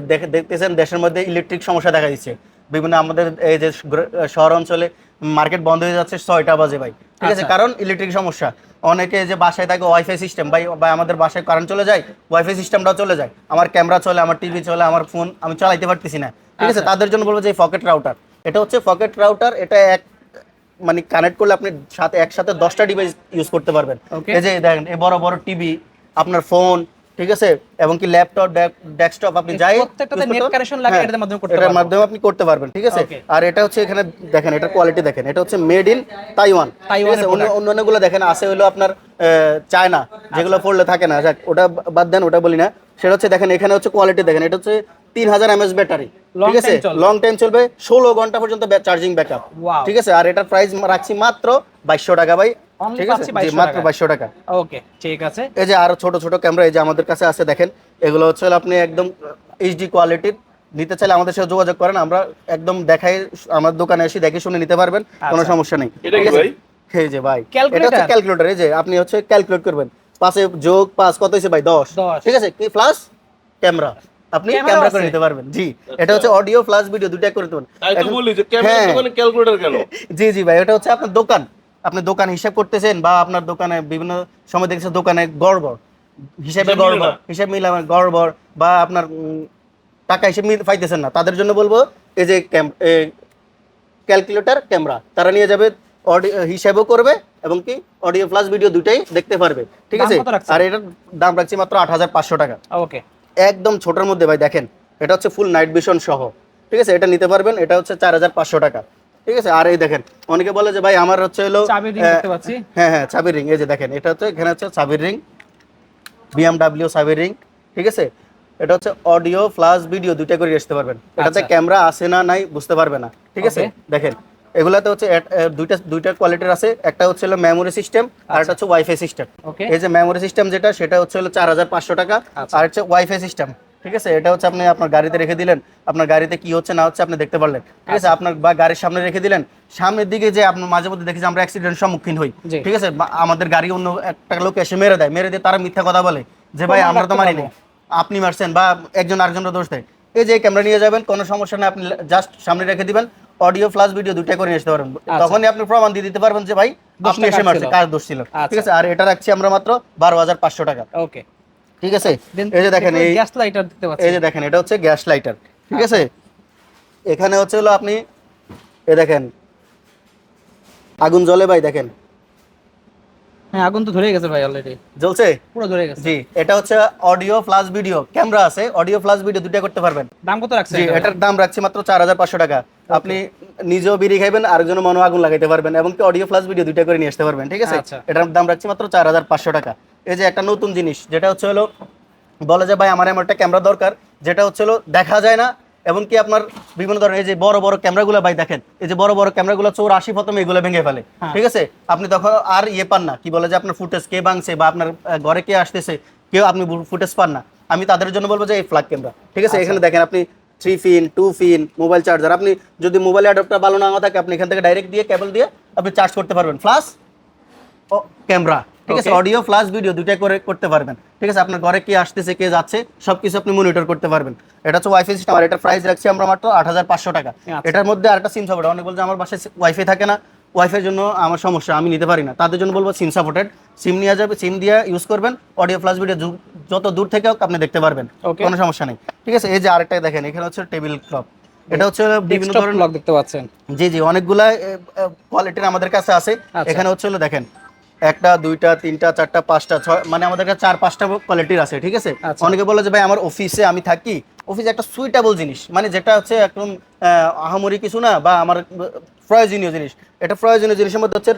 দেখতেছেন দেশের মধ্যে ইলেকট্রিক সমস্যা দেখা দিচ্ছে বিভিন্ন, আমাদের এই যে শহর অঞ্চলে মার্কেট বন্ধ হয়ে যাচ্ছে 6টা বাজে ভাই, ঠিক আছে, আচ্ছা। কারণ ইলেকট্রিক সমস্যা। অনেকে যে বাসায় থাকে ওয়াইফাই সিস্টেম ভাই, বা আমাদের বাসায় কারেন্ট চলে যায়, ওয়াইফাই সিস্টেমটাও চলে যায়, আমার ক্যামেরা চলে, আমার টিভি চলে, আমার ফোন আমি চালাইতে পারতেছি না, ঠিক আছে, আচ্ছা। তাদের জন্য বলবো যে পকেট রাউটার। এটা হচ্ছে পকেট রাউটার, এটা এক মানে কানেক্ট করলে আপনি একসাথে 10টা ডিভাইস ইউজ করতে পারবেন। Okay. এই যে দেখেন এই বড় বড় টিভি, আপনার ফোন, ঠিক আছে, এবং কি ল্যাপটপ, ডেস্কটপ, আপনি যাই প্রত্যেকটাতে net connection লাগে, এটার মাধ্যমে করতে এটার পারবেন। মাধ্যমে আপনি করতে পারবেন, ঠিক আছে। Okay. আর এটা হচ্ছে এখানে দেখেন, এটার কোয়ালিটি দেখেন, এটা হচ্ছে মেড ইন তাইওয়ান, তাইওয়ানের product। অন্যান্যগুলো দেখেন আছে হলো আপনার চায়না, যেগুলো পড়লে থাকে না, যাক ওটা বাদ দেন, ওটা বলি না। সেটা হচ্ছে দেখেন এখানে হচ্ছে কোয়ালিটি দেখেন, এটা হচ্ছে 3000 mAh ব্যাটারি, Long ঠিক আছে, time চলবে। লং টাইম চলবে, 16 ঘন্টা পর্যন্ত চার্জিং ব্যাকআপ, Wow। ঠিক আছে। আর এটার প্রাইস রাখছি মাত্র 2200 টাকা ভাই, Only ঠিক আছে, পাচ্ছি জি 2200 মাত্র টাকা। 2200 টাকা। ওকে, ঠিক আছে। এই যে আরো ছোট ছোট ক্যামেরা এই যে আমাদের কাছে আছে দেখেন, এগুলো হচ্ছে হলো আপনি একদম এইচডি কোয়ালিটির নিতে চাইলে আমাদের সাথে যোগাযোগ করেন, আমরা একদম দেখাই, আমার দোকানে এসে দেখে শুনে নিতে পারবেন, কোনো আচ্ছা। সমস্যা নেই। এটা কি ঠিক আছে? ভাই? এই যে ভাই, Calculator? এটা হচ্ছে ক্যালকুলেটর, এই যে আপনি হচ্ছে ক্যালকুলেট করবেন, 5 এ যোগ 5 কত হইছে ভাই, 10, 10 ঠিক আছে, কি প্লাস ক্যামেরা, আপনি ক্যামেরাও ক্যামেরা করে আছে? নিতে পারবেন, জি। এটা হচ্ছে অডিও প্লাস ভিডিও দুইটা করে দিতে পারবেন। তাই তো এখন- বলি যে ক্যামেরার হ্যাঁ। দোকানে ক্যালকুলেটর কেন? জি জি ভাই, এটা হচ্ছে আপনার দোকান, আপনি দোকান হিসাব করতেছেন, বা আপনার দোকানে বিভিন্ন সময় দেখছেন দোকানে গড়বড় হিসাবে, হিসাব মিলে না। হিসাব মিলাবে গড়বড়, বা আপনার টাকা হিসেব পাইতেছেন না, তাদের জন্য বলবো এই যে ক্যালকুলেটর ক্যামেরা, তারা নিয়ে যাবে, অডিও হিসাবও করবে এবং কি অডিও প্লাস ভিডিও দুটাই দেখতে পারবে, ঠিক দাম আছে। কত রাখছেন? আর এটার দাম রাখছি মাত্র 8500 টাকা, ওকে, একদম ছোটোর মধ্যে ভাই। দেখেন এটা হচ্ছে ফুল নাইট ভিশন সহ, ঠিক আছে, এটা নিতে পারবেন, এটা হচ্ছে 4500 টাকা, ঠিক আছে। আর এই দেখেন অনেকে বলে যে ভাই আমার হচ্ছে হলো চাবি ring দেখতে পাচ্ছি। হ্যাঁ হ্যাঁ চাবির রিং, এই যে দেখেন এটা হচ্ছে এখানে হচ্ছে চাবির রিং, BMW চাবির রিং, ঠিক আছে। এটা হচ্ছে অডিও প্লাস ভিডিও দুইটা করে আসতে পারবেন, এটাতে আচ্ছা। ক্যামেরা আছে না নাই বুঝতে পারবে না, ঠিক আছে। Okay. দেখেন এগুলাতে হচ্ছে দুইটা কোয়ালিটির আছে, একটা হচ্ছে হলো মেমোরি সিস্টেম, আর একটা হচ্ছে ওয়াইফাই সিস্টেম। Okay. এই যে মেমোরি সিস্টেম যেটা, সেটা হচ্ছে হলো 4500 টাকা, আচ্ছা। আর হচ্ছে ওয়াইফাই সিস্টেম, ঠিক আছে, এটা হচ্ছে আপনি আপনার গাড়িতে রেখে দিলেন, আপনার গাড়িতে কি হচ্ছে না হচ্ছে আপনি দেখতে পারলেন, ঠিক আছে। আপনার বা গাড়ির সামনে রেখে দিলেন, সামনের দিকে যে আপনার মাঝে মধ্যে দেখি যে আমরা অ্যাক্সিডেন্ট সম্মুখীন হই, জি। ঠিক আছে, বা আমাদের গাড়ি অন্য একটা লোক এসে মেরে দেয়, মেরে দিয়ে তারা মিথ্যা কথা বলে যে ভাই প্রমাণ আমরা তো রাখতে মারিনি, পারবো। আপনি মারছেন, বা একজন আরেকজনের দোষ দেয়। এই যে ক্যামেরা নিয়ে যাবেন, কোনো সমস্যা নেই, আপনি জাস্ট সামনে রেখে দিবেন, অডিও প্লাস ভিডিও দুইটা করে নিয়ে আসতে পারবেন, তখনই আপনি প্রমাণ দিয়ে দিতে পারবেন যে ভাই দোষটা আপনি এসে কার মারছেন, ছিল? কার দোষ ছিল, ঠিক আছে। আর এটা রাখছি আমরা মাত্র 12500 টাকা, ওকে। ঠিক আছে। এই যে দেখেন এই গ্যাস লাইটার দেখতে পাচ্ছি। এই যে দেখেন এটা হচ্ছে গ্যাস লাইটার, ঠিক আছে। এখানে হচ্ছে হলো আপনি এই দেখেন আগুন জ্বলে ভাই, দেখেন হ্যাঁ, আগুন তো ধরে গেছে ভাই, অলরেডি জ্বলছে, পুরো ধরে গেছে। জি। এটা হচ্ছে অডিও প্লাস ভিডিও ক্যামেরা আছে, অডিও প্লাস ভিডিও দুইটা করতে পারবেন, দাম কত রাখছেন জি। এটা? এটার দাম রাখছি মাত্র 4500 টাকা, আপনি নিজেও বিড়ি খাইবেন, আরেকজনের মনে আগুন লাগাইতে পারবেন, এবং কি অডিও প্লাস ভিডিও দুইটা করে নিয়ে আসতে পারবেন, ঠিক আছে। আচ্ছা। এটার দাম রাখছি মাত্র 4500 টাকা। এই যে একটা নতুন জিনিস যেটা হচ্ছে হলো বলে যে ভাই আমার এমন একটা ক্যামেরা দরকার যেটা হচ্ছে হলো দেখা যায় না, এবং কি আপনার বিভিন্ন ধরনের এই যে বড় বড় ক্যামেরাগুলো ভাই দেখেন, এই যে বড় বড় ক্যামেরাগুলো 84 প্রথমে এগুলো ভেঙে ফেলে, হ্যাঁ। ঠিক আছে। আপনি তখন আর পান না, কি বলে যে আপনার ফুটেজ কে ভাঙছে বা আপনার ঘরে কে আসতেছে, কেউ আপনি ফুটেজ পান না। আমি তাদের জন্য বলবো যে এই ফ্ল্যাগ ক্যামেরা, ঠিক আছে। এখানে দেখেন আপনি 3 পিন 2 পিন মোবাইল চার্জার, আপনি যদি মোবাইল অ্যাডাপ্টার ভালো না থাকে আপনি এখান থেকে ডাইরেক্ট দিয়ে কেবল দিয়ে আপনি চার্জ করতে পারবেন, প্লাস ক্যামেরা, ঠিক আছে, Okay. অডিও প্লাস ভিডিও দুইটা করে করতে পারবেন, ঠিক আছে। আপনার ঘরে কে আসতেছে কে যাচ্ছে সবকিছু আপনি মনিটর করতে পারবেন। এটা হচ্ছে ওয়াইফাই সিস্টেম, আর এটার প্রাইস রাখছি আমরা মাত্র 8500 টাকা। আচ্ছা। এটার মধ্যে আরেকটা সিম সাপোর্ট, অনেক বলছে আমার বাসায় ওয়াইফাই থাকে না, ওয়াইফাই জন্য আমার সমস্যা, আমি নিতে পারি না, তাদের জন্য বলবো সিম সাপোর্টেড, সিম নিয়ে যাবে, সিম দিয়ে ইউজ করবেন, অডিও প্লাস ভিডিও যত দূর থেকে হোক আপনি দেখতে পারবেন, Okay. কোনো সমস্যা নেই, ঠিক আছে। এই যে আরেকটা দেখেন, এখানে হচ্ছে টেবিল ক্লক, এটা হচ্ছে বিভিন্ন ডেস্কটপ ধরনের, ব্লগ দেখতে পাচ্ছেন। জি জি, অনেকগুলা কোয়ালিটির আমাদের কাছে আছে। আচ্ছা। এখানে হচ্ছে হলো দেখেন একটা দুইটা তিনটা চারটা পাঁচটা ছয়, মানে আমাদের কাছে 4-5টা কোয়ালিটির আছে, ঠিক আছে। আচ্ছা। অনেকে বলে যে ভাই আমার অফিসে আমি থাকি, অফিসে একটা সুইটেবল জিনিস, মানে যেটা হচ্ছে একদম আহামরি কিছু না, বা আমার প্রয়োজনীয় জিনিস, এটা প্রয়োজনীয় জিনিসের মধ্যে হচ্ছে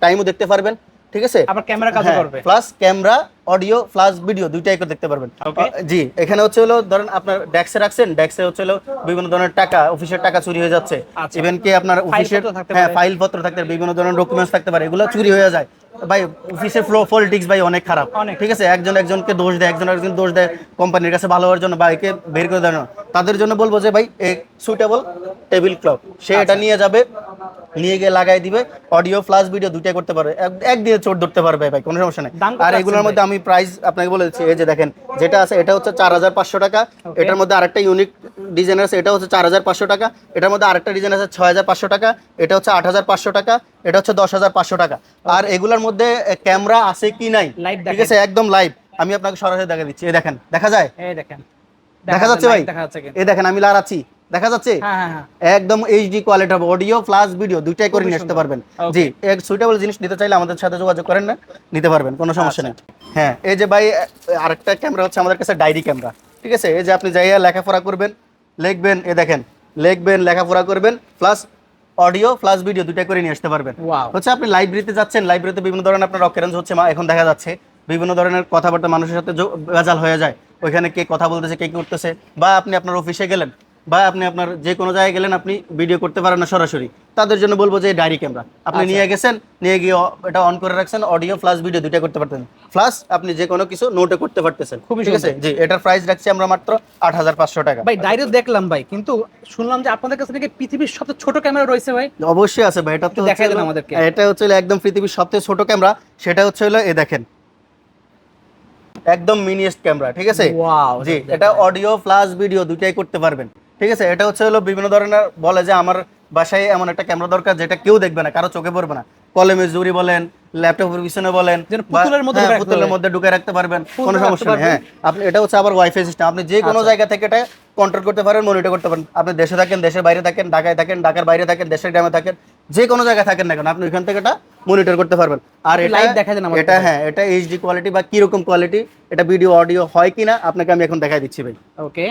টাইমও দেখতে পারবেন, ঠিক আছে। আবার ক্যামেরা কাজ করবে। Plus camera audio plus video দুইটাই করে দেখতে পারবেন। Okay. জি, এখানে হচ্ছে হলো ধরেন আপনার ডেস্কে রাখছেন, ডেস্কে হচ্ছে হলো বিভিন্ন ধরনের টাকা, অফিসের টাকা চুরি হয়ে যাচ্ছে, আচ্ছা। ইভেন কি আপনার অফিসের ফাইলপত্র থাকতে হ্যাঁ পারে। ফাইলপত্র থাকতে পারে, বিভিন্ন ধরনের ডকুমেন্টস থাকতে পারে, এগুলো চুরি হয়ে যায় ভাই। অফিসের পলিটিক্স ভাই অনেক খারাপ, অনেক। ঠিক আছে। একজন একজনকে দোষ দেয়, একজন একজন দোষ দেয় কোম্পানির কাছে ভালো হওয়ার জন্য, বা একে বের করে দেয় না। তাদের জন্য বলবো যে ভাই এই সুইটেবল টেবিল ক্লক, সে এটা নিয়ে যাবে, নিয়ে গিয়ে লাগাই দিবে, অডিও প্লাস ভিডিও দুইটাই করতে পারবে, একদিনে চোট ধরতে পারবে ভাই, কোনো সমস্যা নেই। দাম কত আর রাখছেন এগুলোর মধ্যে আমি প্রাইস আপনাকে বলে দিচ্ছি, এই যে দেখেন যেটা আছে এটা হচ্ছে 4500 টাকা, Okay. এটার মধ্যে আরেকটা ইউনিক ডিজাইন আছে, এটা হচ্ছে 4500 টাকা, এটার মধ্যে আরেকটা ডিজাইন আছে 6500 টাকা, এটা হচ্ছে 8500 টাকা, এটা হচ্ছে 10500 টাকা। আর এগুলোর মধ্যে ক্যামেরা আছে কি নাই, Live ঠিক আছে, একদম লাইভ, আমি আপনাকে সরাসরি দেখা দিচ্ছি, এই দেখেন, দেখা যায়, এই দেখেন দেখা যাচ্ছে ভাই, দেখা যাচ্ছে কিন্তু। এই দেখেন আমি লাড়াচ্ছি, দেখা যাচ্ছে, হ্যাঁ হ্যাঁ হ্যাঁ একদম এইচডি কোয়ালিটি হবে, অডিও প্লাস ভিডিও দুইটাই করে খুবই নিয়ে আসতে সুন্দর। পারবেন। Okay. জি, এক সুইটেবল জিনিস নিতে চাইলে আমাদের সাথে যোগাযোগ করেন, না নিতে পারবেন, কোনো সমস্যা নেই। হ্যাঁ, এই যে ভাই আরেকটা ক্যামেরা হচ্ছে আমাদের কাছে ডায়েরি ক্যামেরা, ঠিক আছে, এই যে আপনি যাইয়া লেখাপড়া করবেন, লিখবেন, এই দেখেন লিখবেন, লেখাপড়া করবেন, প্লাস অডিও প্লাস ভিডিও দুইটাই করে নিয়ে আসতে পারবেন। Wow. হচ্ছে আপনি লাইব্রেরিতে যাচ্ছেন, লাইব্রেরিতে বিভিন্ন ধরনের আপনার অকেরেন্স হচ্ছে, এখন দেখা যাচ্ছে বিভিন্ন ধরনের কথাবার্তা মানুষের সাথে ভেজাল হয়ে যায়, ওইখানে কে কথা বলতেছে, কে কি করতেছে, বা আপনি আপনার অফিসে গেলেন, বা আপনি আপনার যে কোনো জায়গায় গেলেন, আপনি ভিডিও করতে পারেন না সরাসরি, তাদের জন্য বলবো যে ডায়েরি ক্যামেরা আপনি নিয়ে গেছেন, নিয়ে গিয়ে এটা অন করে রাখছেন, অডিও প্লাস ভিডিও দুইটা করতে পারতেন, প্লাস আপনি যে কোনো কিছু নোটে করতে পারতেছেন, খুবই ঠিক আছে। জি, এটার প্রাইস রাখছি আমরা মাত্র 8500 টাকা। ভাই ডাইরেক্ট দেখলাম ভাই, কিন্তু শুনলাম যে আপনাদের কাছে নাকি পৃথিবীর সবচেয়ে ছোট ক্যামেরা রয়েছে ভাই। অবশ্যই আছে ভাই, এটা তো দেখাই দেন হচ্ছে আমাদেরকে। এটা হচ্ছে একদম পৃথিবীর সবচেয়ে ছোট ক্যামেরা, সেটা হচ্ছে হলো এই দেখেন, একদম মিনিয়েস্ট ক্যামেরা, ঠিক আছে। Wow, জি, দেখেন। এটা অডিও প্লাস ভিডিও দুইটাই করতে পারবেন, ঠিক আছে। এটা হচ্ছে হলো বিভিন্ন ধরনের বলে যে আমার বাসায় এমন একটা ক্যামেরা দরকার যেটা কেউ দেখবে না, কারো চোখে পড়বে না, কলমে জুরি বলেন, ল্যাপটপের পিছনে বলেন, যেন বা- পুতুলের মধ্যে হ্যাঁ, রাখতে পুতুলের পারবেন। মধ্যে ঢুকে রাখতে পারবেন, ফুল কোনো রাখতে সমস্যা নেই। পারবেন। হ্যাঁ, আপনি এটা হচ্ছে আবার ওয়াইফাই সিস্টেম, আপনি যে কোনো আচ্ছা। জায়গা থেকে এটা কন্ট্রোল করতে পারেন, মনিটর করতে পারেন, আপনি দেশে থাকেন, দেশের বাইরে থাকেন, ঢাকায় থাকেন, ঢাকার বাইরে থাকেন, দেশের গ্রামে থাকেন, যে কোনো জায়গায় থাকেন না কেন, আপনি ওইখান থেকে এটা মনিটর করতে পারবেন। আর একটু এটা live দেখাই দেন আমাদেরকে এটা ভাই। হ্যাঁ, এটা এইচডি কোয়ালিটি বা কিরকম কোয়ালিটি, এটা ভিডিও অডিও হয় কিনা আপনাকে আমি এখন দেখাই দিচ্ছি ভাই। ওকে,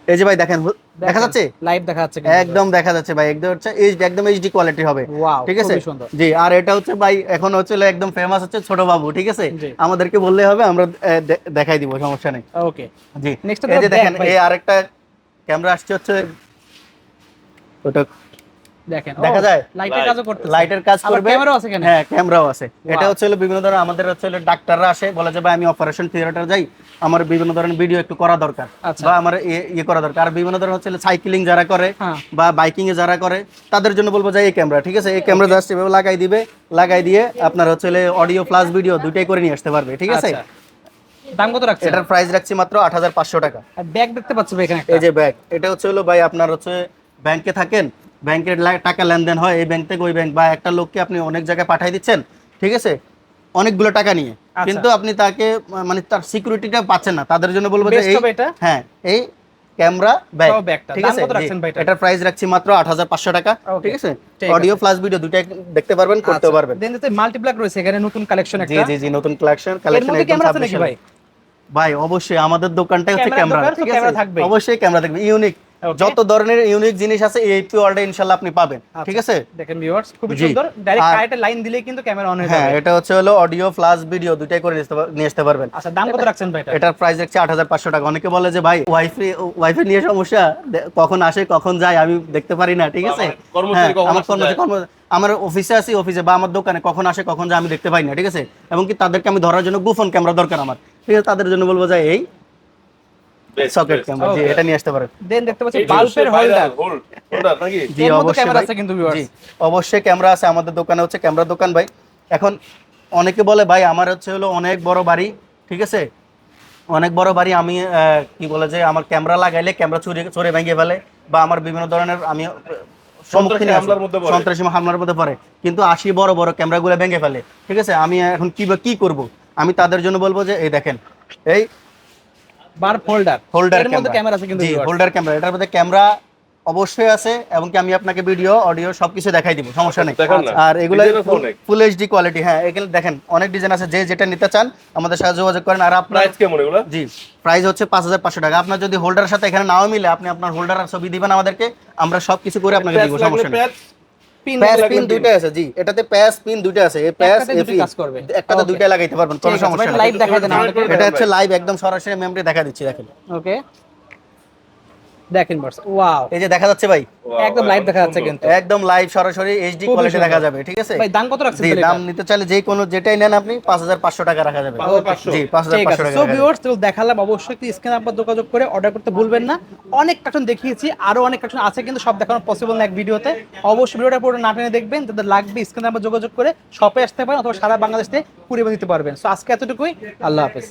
এই যে ভাই দেখেন, দেখা যাচ্ছে, লাইভ দেখা যাচ্ছে কিন্তু। একদম দেখা যাচ্ছে ভাই, একদম হচ্ছে একদম এইচডি কোয়ালিটি হবে, Wow, ঠিক আছে। খুবই সুন্দর। জি, আর এটা হচ্ছে ভাই এখন হচ্ছে একদম ফেমাস হচ্ছে ছোট বাবু, ঠিক আছে, জি। আমাদেরকে বললে হবে, আমরা দেখাই দিব, সমস্যা নেই। ওকে, জি, Next এই যে হলো দেখেন back ভাই। এই আরেকটা ক্যামেরা আসছে হচ্ছে, ওটা দেখেন দেখা যায়, লাইটের কাজও করতেছে, লাইটের কাজ আবার করবে, ক্যামেরাও আছে এখানে। হ্যাঁ ক্যামেরাও আছে। Wow. এটা হচ্ছে হলো বিভিন্ন ধরনের আমাদের হচ্ছে হলো ডাক্তাররা আসে, বলে যে ভাই আমি অপারেশন থিয়েটার যাই, আমার বিভিন্ন ধরনের ভিডিও একটু করা দরকার, আচ্ছা। বা আমার ইয়ে করা দরকার। আর বিভিন্ন ধরনের হচ্ছে সাইক্লিং যারা করে হ্যাঁ। বা বাইকিং এ যারা করে, তাদের জন্য বলবো যে এই ক্যামেরা, ঠিক আছে, এই ক্যামেরা জাস্ট এভাবে লাগাই দিবে, লাগাই দিয়ে আপনার হচ্ছে অডিও প্লাস ভিডিও দুইটাই করে নিয়ে আসতে পারবে, ঠিক আছে। আচ্ছা। দাম কত রাখছেন? এটার প্রাইস রাখছি মাত্র 8500 টাকা। আর ব্যাগ দেখতে পাচ্ছি ভাই এখানে একটা। এই যে ব্যাগ, এটা হচ্ছে হলো ভাই আপনার হচ্ছে ব্যাংকে থাকেন, ব্যাংকের টাকা লেনদেন হয় এই ব্যাংক থেকে ওই ব্যাংক, বা একটা লোককে আপনি অনেক জায়গায় পাঠিয়ে দিচ্ছেন, ঠিক আছে, অনেকগুলো টাকা নিয়ে, আচ্ছা। কিন্তু আপনি তাকে মানে তার সিকিউরিটিটা পাচ্ছেন না, তাদের জন্য বলবো যে Best এই হবে এটা? হ্যাঁ, এই ক্যামেরা ব্যাগ, সহ ব্যাগটা। ঠিক দাম আছে। কত রাখছেন ভাই এটার? এটার প্রাইস রাখছি মাত্র 8500 টাকা, Okay, ঠিক আছে। ঠিক অডিও প্লাস ভিডিও দুইটাই দেখতে পারবেন, করতে পারবেন। দেন দিতে মাল্টিপ্লাক রয়েছে এখানে, নতুন কালেকশন জি একটা। জি জি, নতুন কালেকশন এর মধ্যে একদম ক্যামেরা আছে নাকি 26 ভাই? ভাই অবশ্যই আমাদের দোকানটাই হচ্ছে ক্যামেরার ক্যামেরা, দোকান, তো ঠিক ক্যামেরা আছে, থাকবেই। অবশ্যই ক্যামেরা থাকবে, ইউনিক Okay. যত ধরনের ইউনিক জিনিস আছে এইপি ওয়ার্ল্ডে ইনশাআল্লাহ আপনি পাবেন, ঠিক আছে। দেখেন ভিউয়ার্স, খুব জি। সুন্দর, ডাইরেক্ট আর- কারেন্টের লাইন দিলেই কিন্তু ক্যামেরা অন হয়ে হ্যাঁ, যাবে। এটা হচ্ছে হলো অডিও প্লাস ভিডিও দুইটাই করে নিয়ে আসতে পারবেন। আচ্ছা, দাম কত রাখছেন ভাই এটা? এটার প্রাইস রাখছি 8500 টাকা। অনেকে বলে যে ভাই ওয়াইফাই নিয়ে সমস্যা, কখন আসে কখন যায় আমি দেখতে পারি না, ঠিক আছে। আমার কর্মচারী হ্যাঁ, কখন আমার আসে যায়? আমার অফিসে আছি, অফিসে বা আমার দোকানে কখন আসে কখন যায় আমি দেখতে পাই না, ঠিক আছে। এবং কি তাদেরকে আমি ধরার জন্য গোপন ক্যামেরা দরকার আমার, ঠিক আছে, তাদের জন্য বলবো যে এই সকেট ক্যামেরা, জি, Okay. এটা নিয়ে আসতে পারেন। দেন দেখতে পাচ্ছি এইটা বাল্বের হোল্ডার। হোল্ডার নাকি? জি, এর মধ্যে অবশ্যই ক্যামেরা ভাই। আছে কিন্তু viewers। জি, অবশ্যই ক্যামেরা আছে আমাদের দোকানে, হচ্ছে ক্যামেরার দোকান ভাই। এখন অনেকে বলে ভাই আমার হচ্ছে হলো অনেক বড় বাড়ি, ঠিক আছে, অনেক বড় বাড়ি, আমি কি বলে যে আমার ক্যামেরা লাগাইলে ক্যামেরা চুরি ভেঙে ফেলে, বা আমার বিভিন্ন ধরনের আমি সম্মুখীন আছি, হামলার মধ্যে পড়ে। সন্ত্রাসী হামলার মধ্যে পড়ে, কিন্তু আসি বড় বড় ক্যামেরাগুলো ভেঙে ফেলে, ঠিক আছে। আমি এখন কি করব, আমি তাদের জন্য বলবো যে এই দেখেন এই বাল্ব হোল্ডার, হোল্ডার এর মধ্যে ক্যামেরা আছে কিন্তু জি, viewers। হোল্ডার ক্যামেরা, এটার মধ্যে ক্যামেরা অবশ্যই আছে, এবং কি আমি আপনাকে ভিডিও অডিও সবকিছু দেখাই দিব, সমস্যা নেই। দেখান না। আর এগুলো ডিজাইনও তো অনেক। ফুল এইচডি কোয়ালিটি, হ্যাঁ, এগুলো দেখেন অনেক ডিজাইন আছে, যে যেটা নিতে চান আমাদের সাথে যোগাযোগ করেন। আর আপনার প্রাইস কেমন এগুলো? জি, প্রাইস হচ্ছে 5500 টাকা। আপনার যদি হোল্ডারের সাথে এখানে নাও মিলে, আপনি আপনার হোল্ডার আর ছবি দিবেন আমাদেরকে, আমরা সবকিছু করে আপনাকে দিব, সমস্যা নেই। পিন প্যাচ লাগবে পিন দুইটা আছে, জি, এটাতে প্যাচ পিন দুইটা আছে, এই প্যাচ একটাতে দুটি কাজ করবে। একটাতে Okay. দুইটা লাগাইতে পারবেন, কোনো ঠিক আছে, সমস্যা ভাই, নেই। লাইভ দেখাই দেন আমাদেরকে। এটা হচ্ছে লাইভ একদম সরাসরি মেমরি দেখা দিচ্ছি, দেখেন। ওকে, দেখেন বাস, ওয়াও, এই যে দেখা যাচ্ছে ভাই, একদম লাইভ দেখা যাচ্ছে কিন্তু। একদম লাইভ সরাসরি এইচডি খুবই কোয়ালিটি দেখা সুন্দর। যাবে, ঠিক আছে ভাই দাম কত রাখছেন জি, তাহলে দাম এটা? নিতে চাইলে যে কোনো যেটাই নেন আপনি 5500 টাকা রাখা যাবে। 5500 জি, ঠিক 5500 আছে। টাকা সো রাখা যাবে। ভিউয়ার্স, তো দেখালাম, অবশ্যই একটু স্ক্রিনে আপনার যোগাযোগ করে অর্ডার করতে ভুলবেন না। অনেক কার্টুন দেখিয়েছি, আরো অনেক কার্টুন আছে, কিন্তু সব দেখানো পসিবল না এক ভিডিওতে। অবশ্যই ভিডিওটা পুরো না টেনে দেখবেন, যাদের লাগবে স্ক্রিনে আপনার যোগাযোগ করে শপে আসতে পারেন, অথবা সারা বাংলাদেশ থেকে কুরিয়ার দিতে পারবেন। সো আজকে এতটুকুই, আল্লাহ হাফেজ।